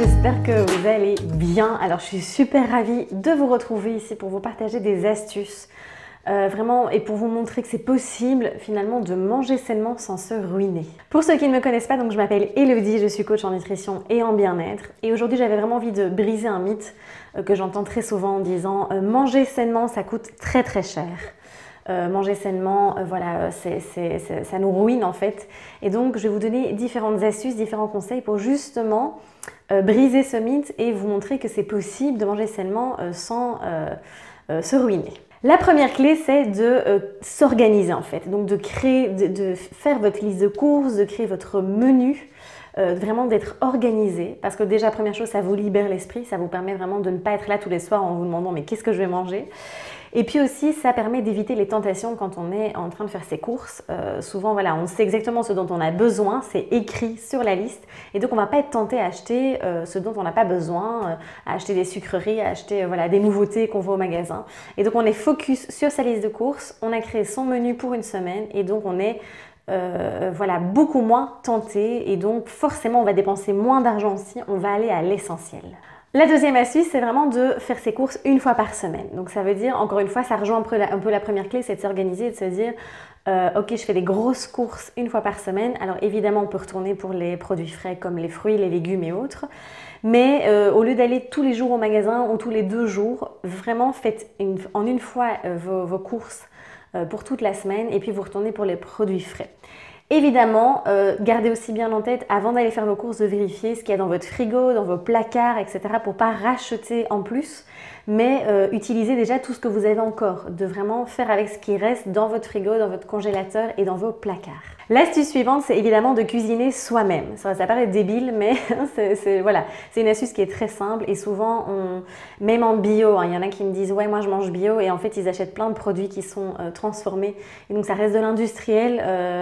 j'espère que vous allez bien. Alors je suis super ravie de vous retrouver ici pour vous partager des astuces vraiment et pour vous montrer que c'est possible finalement de manger sainement sans se ruiner. Pour ceux qui ne me connaissent pas, donc je m'appelle Elodie, je suis coach en nutrition et en bien-être et aujourd'hui j'avais vraiment envie de briser un mythe que j'entends très souvent en disant manger sainement ça coûte très très cher. Manger sainement, voilà, ça nous ruine en fait. Et donc, je vais vous donner différentes astuces, différents conseils pour justement briser ce mythe et vous montrer que c'est possible de manger sainement sans se ruiner. La première clé, c'est de s'organiser en fait. Donc, de faire votre liste de courses, de créer votre menu. Vraiment d'être organisé parce que déjà première chose ça vous libère l'esprit, ça vous permet vraiment de ne pas être là tous les soirs en vous demandant mais qu'est-ce que je vais manger, et puis aussi ça permet d'éviter les tentations quand on est en train de faire ses courses. Souvent voilà, on sait exactement ce dont on a besoin, c'est écrit sur la liste et donc on ne va pas être tenté à acheter ce dont on n'a pas besoin, à acheter des sucreries, à acheter voilà, des nouveautés qu'on voit au magasin, et donc on est focus sur sa liste de courses, on a créé son menu pour une semaine et donc on est voilà, beaucoup moins tenté et donc forcément on va dépenser moins d'argent aussi, on va aller à l'essentiel. La deuxième astuce, c'est vraiment de faire ses courses une fois par semaine. Donc ça veut dire, encore une fois, ça rejoint un peu la première clé, c'est de s'organiser et de se dire ok, je fais des grosses courses une fois par semaine. Alors évidemment, on peut retourner pour les produits frais comme les fruits, les légumes et autres. Mais au lieu d'aller tous les jours au magasin ou tous les 2 jours, vraiment faites en une fois vos courses pour toute la semaine et puis vous retournez pour les produits frais. Évidemment, gardez aussi bien en tête avant d'aller faire vos courses de vérifier ce qu'il y a dans votre frigo, dans vos placards, etc. pour ne pas racheter en plus, mais utilisez déjà tout ce que vous avez encore, de vraiment faire avec ce qui reste dans votre frigo, dans votre congélateur et dans vos placards. L'astuce suivante, c'est évidemment de cuisiner soi-même. Ça paraît débile, mais voilà, c'est une astuce qui est très simple et souvent, même en bio, hein, il y en a qui me disent « ouais, moi je mange bio » et en fait, ils achètent plein de produits qui sont transformés. Et donc, ça reste de l'industriel,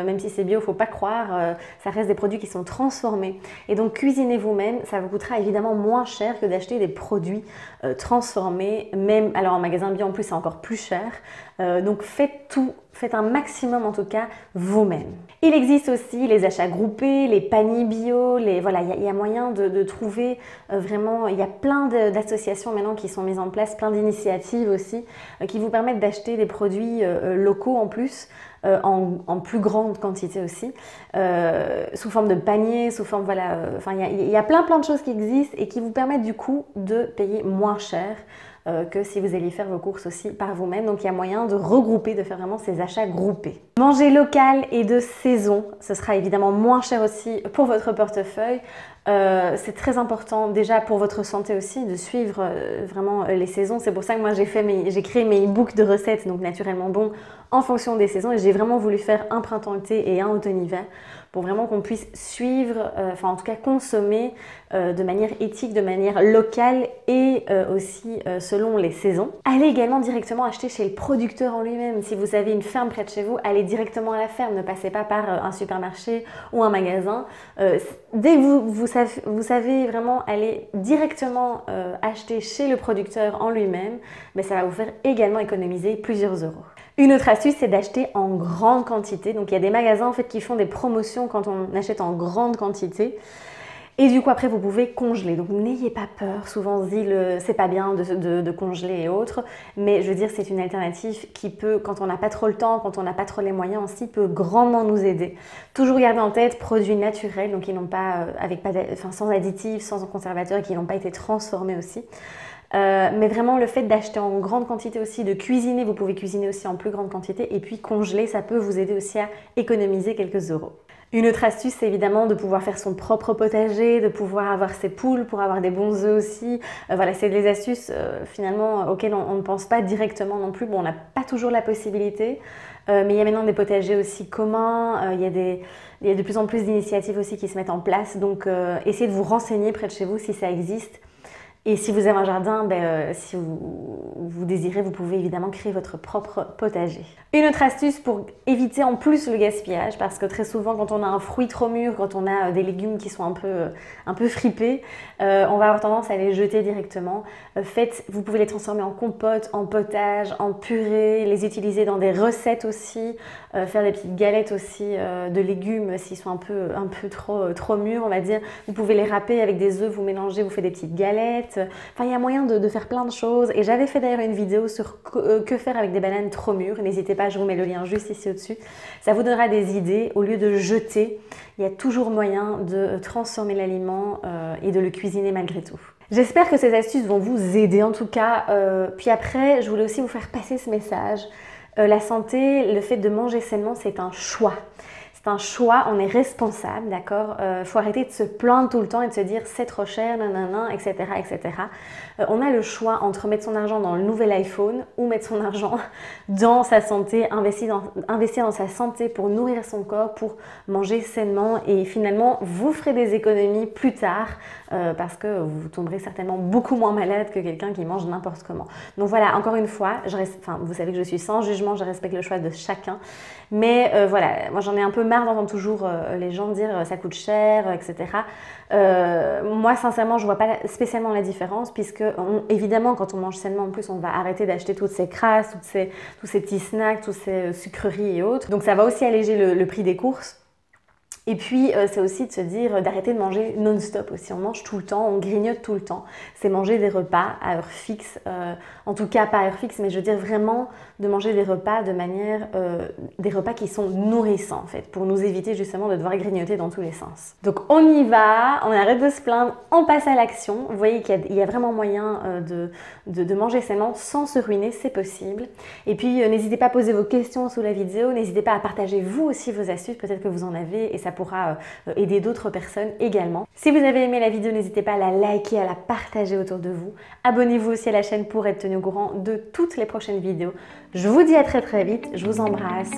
même si c'est bio, il ne faut pas croire, ça reste des produits qui sont transformés. Et donc, cuisinez vous-même, ça vous coûtera évidemment moins cher que d'acheter des produits transformés. Même, alors en magasin bio, en plus, c'est encore plus cher. Donc, faites un maximum en tout cas vous-même. Il existe aussi les achats groupés, les paniers bio, voilà, il y a moyen de trouver vraiment, il y a plein d'associations maintenant qui sont mises en place, plein d'initiatives aussi qui vous permettent d'acheter des produits locaux en plus, en plus grande quantité aussi, sous forme de panier, sous forme, voilà, enfin il y a plein de choses qui existent et qui vous permettent du coup de payer moins cher que si vous alliez faire vos courses aussi par vous-même. Donc il y a moyen de regrouper, de faire vraiment ces achats groupés. Manger local et de saison, ce sera évidemment moins cher aussi pour votre portefeuille. C'est très important déjà pour votre santé aussi de suivre vraiment les saisons. C'est pour ça que moi j'ai créé mes e-books de recettes, donc naturellement bon, en fonction des saisons, et j'ai vraiment voulu faire un printemps-été et un automne-hiver pour vraiment qu'on puisse suivre, enfin en tout cas consommer de manière éthique, de manière locale et aussi selon les saisons. Allez également directement acheter chez le producteur en lui-même. Si vous avez une ferme près de chez vous, allez directement à la ferme, ne passez pas par un supermarché ou un magasin. Dès que vous savez vraiment aller directement acheter chez le producteur en lui-même, mais ça va vous faire également économiser plusieurs euros. Une autre astuce, c'est d'acheter en grande quantité. Donc il y a des magasins en fait qui font des promotions quand on achète en grande quantité. Et du coup après vous pouvez congeler, donc n'ayez pas peur, souvent on se dit c'est pas bien de congeler et autres, mais je veux dire c'est une alternative qui peut, quand on n'a pas trop le temps, quand on n'a pas trop les moyens aussi, peut grandement nous aider. Toujours garder en tête produits naturels, donc qui n'ont pas, sans additifs, sans conservateurs et qui n'ont pas été transformés aussi. Mais vraiment le fait d'acheter en grande quantité aussi, de cuisiner, vous pouvez cuisiner aussi en plus grande quantité et puis congeler, ça peut vous aider aussi à économiser quelques euros. Une autre astuce, c'est évidemment de pouvoir faire son propre potager, de pouvoir avoir ses poules pour avoir des bons œufs aussi. Voilà, c'est des astuces finalement auxquelles on ne pense pas directement non plus. Bon, on n'a pas toujours la possibilité, mais il y a maintenant des potagers aussi communs, il y a de plus en plus d'initiatives aussi qui se mettent en place. Donc, essayez de vous renseigner près de chez vous si ça existe. Et si vous avez un jardin, si vous désirez, vous pouvez évidemment créer votre propre potager. Une autre astuce pour éviter en plus le gaspillage, parce que très souvent quand on a un fruit trop mûr, quand on a des légumes qui sont un peu fripés, on va avoir tendance à les jeter directement. Vous pouvez les transformer en compote, en potage, en purée, les utiliser dans des recettes aussi, faire des petites galettes aussi de légumes s'ils sont un peu trop mûrs, on va dire. Vous pouvez les râper avec des œufs, vous mélangez, vous faites des petites galettes. Enfin, il y a moyen de faire plein de choses. Et j'avais fait d'ailleurs une vidéo sur que faire avec des bananes trop mûres. N'hésitez pas, je vous mets le lien juste ici au-dessus. Ça vous donnera des idées. Au lieu de jeter, il y a toujours moyen de transformer l'aliment et de le cuisiner malgré tout. J'espère que ces astuces vont vous aider en tout cas. Puis après, je voulais aussi vous faire passer ce message. La santé, le fait de manger sainement, c'est un choix. C'est un choix, on est responsable, d'accord? Faut arrêter de se plaindre tout le temps et de se dire c'est trop cher, nanana, etc., etc. On a le choix entre mettre son argent dans le nouvel iPhone ou mettre son argent dans sa santé, investir dans sa santé pour nourrir son corps, pour manger sainement et finalement vous ferez des économies plus tard parce que vous tomberez certainement beaucoup moins malade que quelqu'un qui mange n'importe comment. Donc voilà, encore une fois, vous savez que je suis sans jugement, je respecte le choix de chacun, mais voilà, moi j'en ai un peu marre d'entendre toujours les gens dire ça coûte cher, etc. Moi sincèrement je vois pas spécialement la différence puisque évidemment quand on mange sainement en plus on va arrêter d'acheter toutes ces crasses, tous ces petits snacks, toutes ces sucreries et autres. Donc ça va aussi alléger le prix des courses. Et puis, c'est aussi de se dire d'arrêter de manger non-stop aussi. On mange tout le temps, on grignote tout le temps. C'est manger des repas à heure fixe. En tout cas, pas à heure fixe, mais je veux dire vraiment de manger des repas de manière... des repas qui sont nourrissants, en fait, pour nous éviter justement de devoir grignoter dans tous les sens. Donc, on y va, on arrête de se plaindre, on passe à l'action. Vous voyez qu'il y a vraiment moyen de manger sainement sans se ruiner, c'est possible. Et puis, n'hésitez pas à poser vos questions sous la vidéo. N'hésitez pas à partager vous aussi vos astuces. Peut-être que vous en avez et ça pourra aider d'autres personnes également. Si vous avez aimé la vidéo, n'hésitez pas à la liker, à la partager autour de vous. Abonnez-vous aussi à la chaîne pour être tenu au courant de toutes les prochaines vidéos. Je vous dis à très vite, je vous embrasse.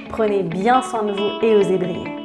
Prenez bien soin de vous et osez briller.